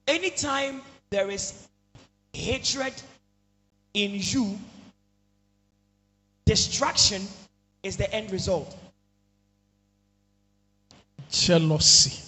Anytime there is hatred in you, destruction is the end result. Jealousy.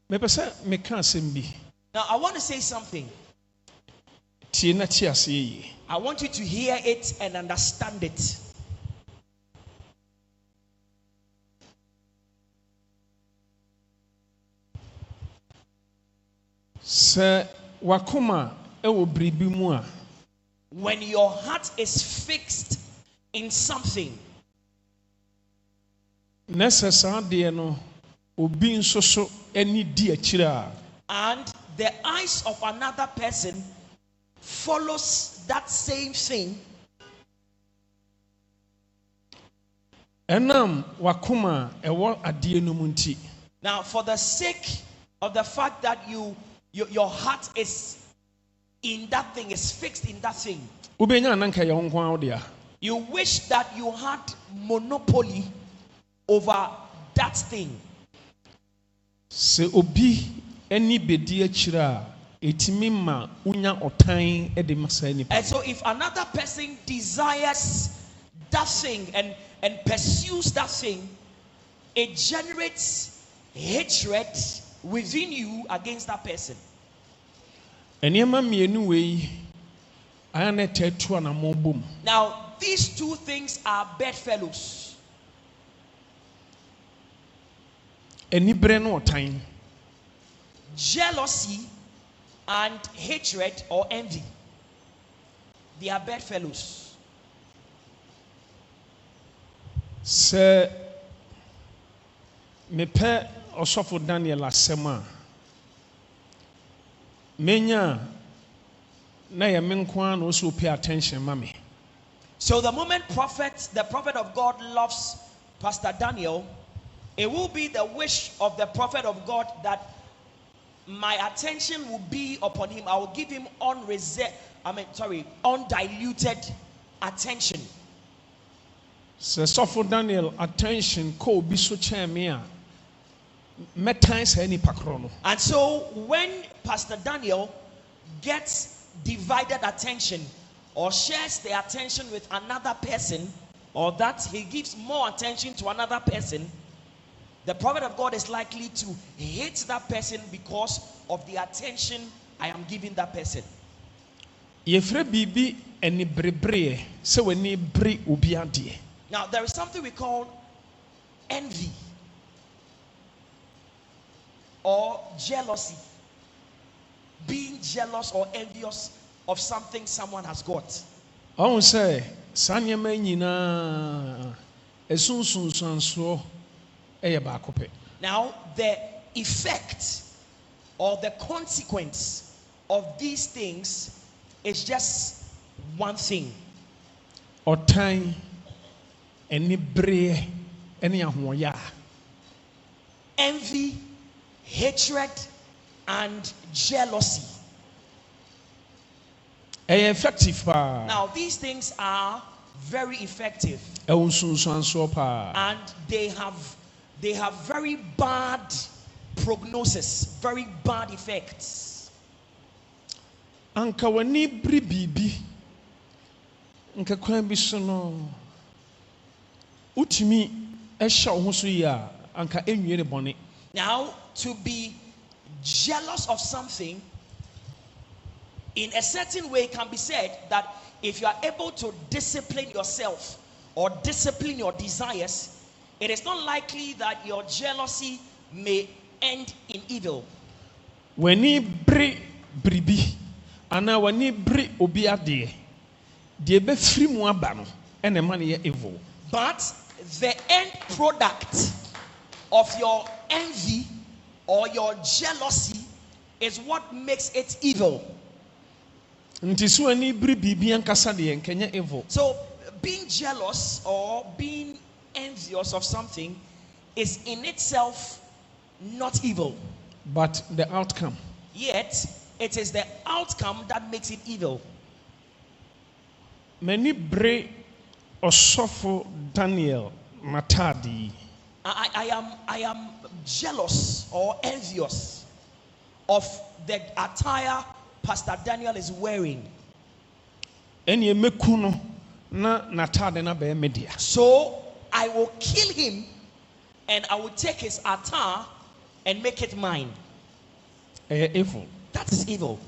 Me pesa me kan sembi. Now I want to say something. Tie na tie ase yi. I want you to hear it and understand it. Se wakoma e wo bribi mu a. When your heart is fixed in something, Necessary no obi nso so ani di akira. And the eyes of another person follows that same thing, Enam wakoma ewo ade no mu nti. now for the sake of the fact that your heart is in that thing, is fixed in that thing, Ubenya nanka ye ho nko dia. you wish that you had monopoly over that thing. Se obi ani bedi akira etimi ma unya otan e de masa ni. And so if another person desires that thing and pursues that thing, it generates hatred within you against that person. Enema mienu we ayane tetu na mobum. Now these two things are bedfellows. Enibre no otan. Jealousy and hatred or envy, they are bedfellows. Se mepe osofo Daniel asema menya na ye menkwa na oso pay attention mame. So the moment the prophet of God loves Pastor Daniel, it will be the wish of the prophet of God that my attention will be upon him. I will give him undiluted attention. Se sofo Daniel attention ko obi so chen me a metan sa ni pakro no. And so when Pastor Daniel gets divided attention or shares the attention with another person, or that he gives more attention to another person, the prophet of God is likely to hate that person because of the attention I am giving that person. Yefre bibi eni brebre se weni bre obi ade. Now there is something we call envy or jealousy. Being jealous or envious of something someone has got. On say sanya nyina esunsun sanso eye ba kope. Now the effect or the consequence of these things is just one thing. Otan eni bre eni ahoya. Envy, hatred, and jealousy. Effective pa. Now these things are very effective. Eunsunsun pa. And they have very bad prognosis, very bad effects. Anka wani bre bibi. Nka kwan bi so no. Utimi ehya wo so ya anka enwie ne bone. Now to be jealous of something, in a certain way, it can be said that if you are able to discipline yourself or discipline your desires, it is not likely that your jealousy may end in evil. Wani bre bribi ana wani bre obi ade de be firi mu aba no ene ma ne evil. But the end product of your envy or your jealousy is what makes it evil. Nti so ani bre bibi ankasa de enkenya evil. So being jealous or being envious of something is in itself not evil. But the outcome. Yet it is the outcome that makes it evil. Many bre Osofo Daniel Matadi. I am jealous or envious of the attire Pastor Daniel is wearing. Eni emekuno na natade na be media. So I will kill him and I will take his attire and make it mine. Evil. That is evil.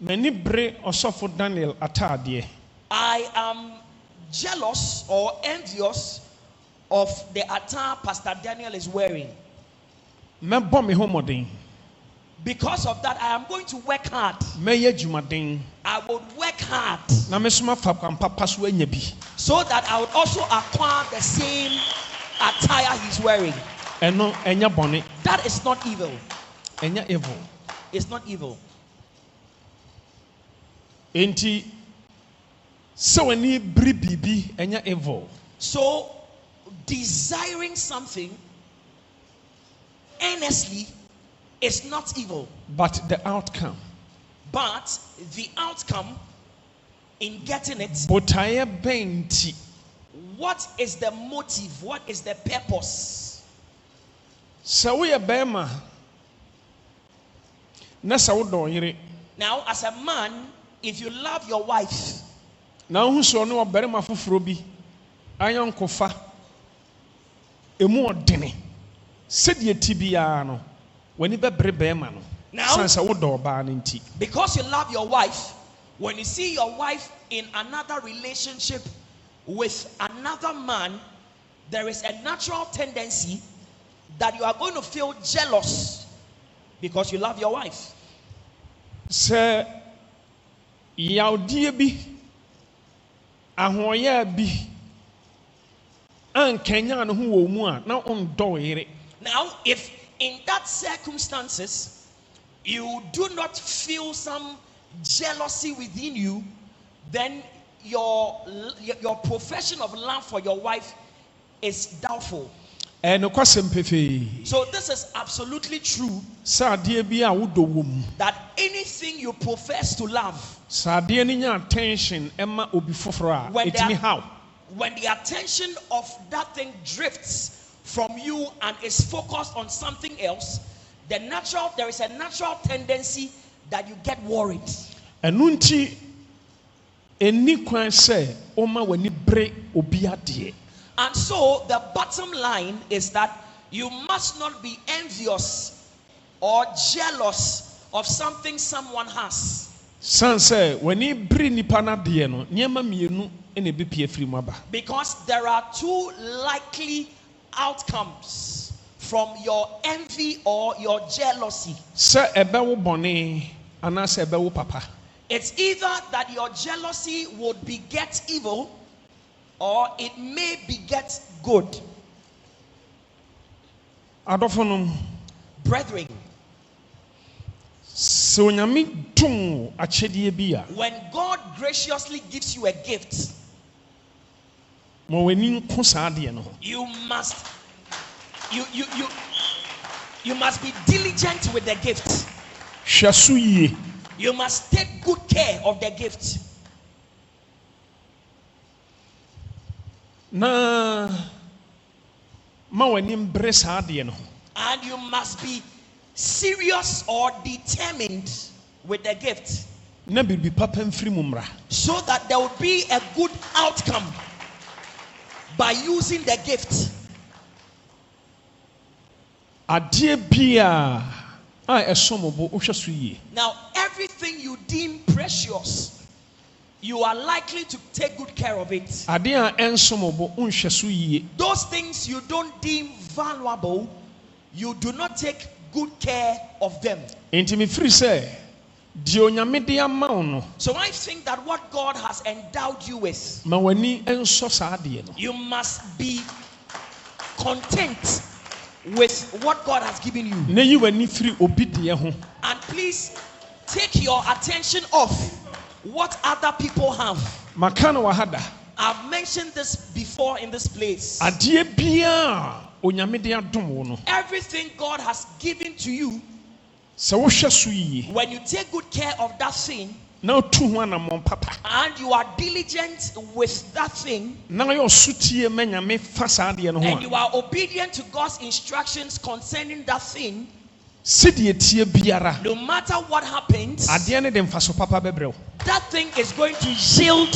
Many bre Osofo Daniel atade. I am jealous or envious of the attire Pastor Daniel is wearing. Because of that, I am going to work hard. I would work hard so that I would also acquire the same attire he's wearing. That is not evil. It's not evil. So desiring something earnestly is not evil. But the outcome in getting it, what is the motive? What is the purpose? Now, as a man, if you love your wife, now because you love your wife, when you see your wife in another relationship with another man, there is a natural tendency that you are going to feel jealous because you love your wife. So now if in that circumstances you do not feel some jealousy within you, then your profession of love for your wife is doubtful. So this is absolutely true, that anything you profess to love, when the attention of that thing drifts from you and is focused on something else, there is a natural tendency that you get worried. And so the bottom line is that you must not be envious or jealous of something someone has. Because there are two likely outcomes from your envy or your jealousy. It's either that your jealousy would beget evil or it may beget good. Brethren, when God graciously gives you a gift, you must be diligent with the gift. You must take good care of the gift. And you must be serious or determined with the gift, so that there will be a good outcome by using the gift. Now, everything you deem precious, you are likely to take good care of it. Those things you don't deem valuable, you do not take good care of them. So I think that what God has endowed you with, you must be content with what God has given you. And please take your attention off what other people have. I've mentioned this before in this place. Everything God has given to you, when you take good care of that thing, na tu ho anamon papa and you are diligent with that thing, na yo sutie manyame fa saa de no ho and you are obedient to God's instructions concerning that thing, sidie tie biara no matter what happens, ade ne de mfaso papa bebrɛw that thing is going to yield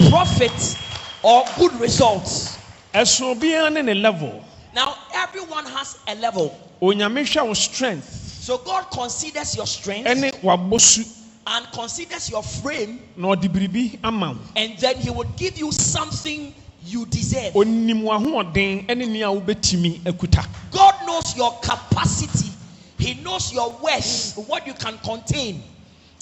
profit or good results. eso biara ne level. Now everyone has a level, Onyame hwa wo strength so God considers your strength ene wabosu and considers your frame, na odi biribi ama wo and then he would give you something you deserve. onim wa hoɔden ene nia wo betimi akuta. God knows your capacity, he knows your worth, what you can contain.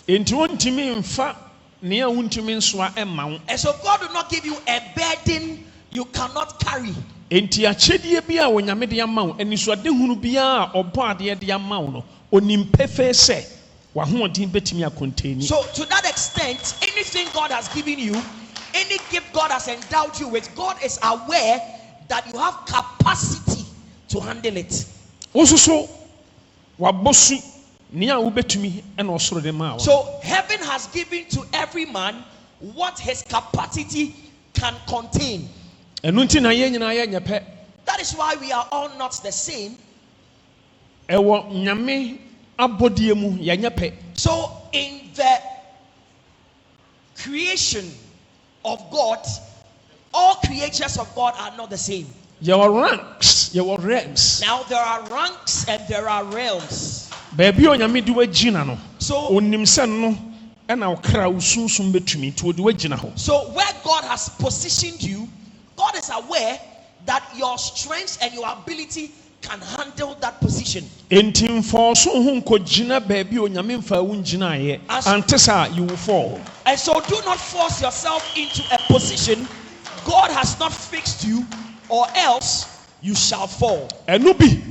Enti wontimi mfa nia wontimi nsoa emma wo. And so God will not give you a burden you cannot carry. Enti akyedie bia onyame de ama wo enisoade hunu bia ɔbɔ ade de ama wo no onim pefe sɛ wa hoɔden betimi akonteni. So to that extent, anything God has given you, any gift God has endowed you with, God is aware that you have capacity to handle it. Wososo wabosu nia wo betumi ena osoro de ma wo. So heaven has given to every man what his capacity can contain. Enu nti na ye nyina ye nyepe. That is why we are all not the same. Ewo nyame abodie mu ye nyepe. So in the creation of God, all creatures of God are not the same. Your ranks, your ranks. Now there are ranks and there are realms. Baby onyame de wagina no. So Onim se no ena okra usunsum betumi to de wagina ho. so where God has positioned you, God is aware that your strength and your ability can handle that position. Enti mfo ho nkogina baby onyame mfa wo ngina ye. Antesa you will fall. And so do not force yourself into a position God has not fixed you, or else you shall fall. Enu bi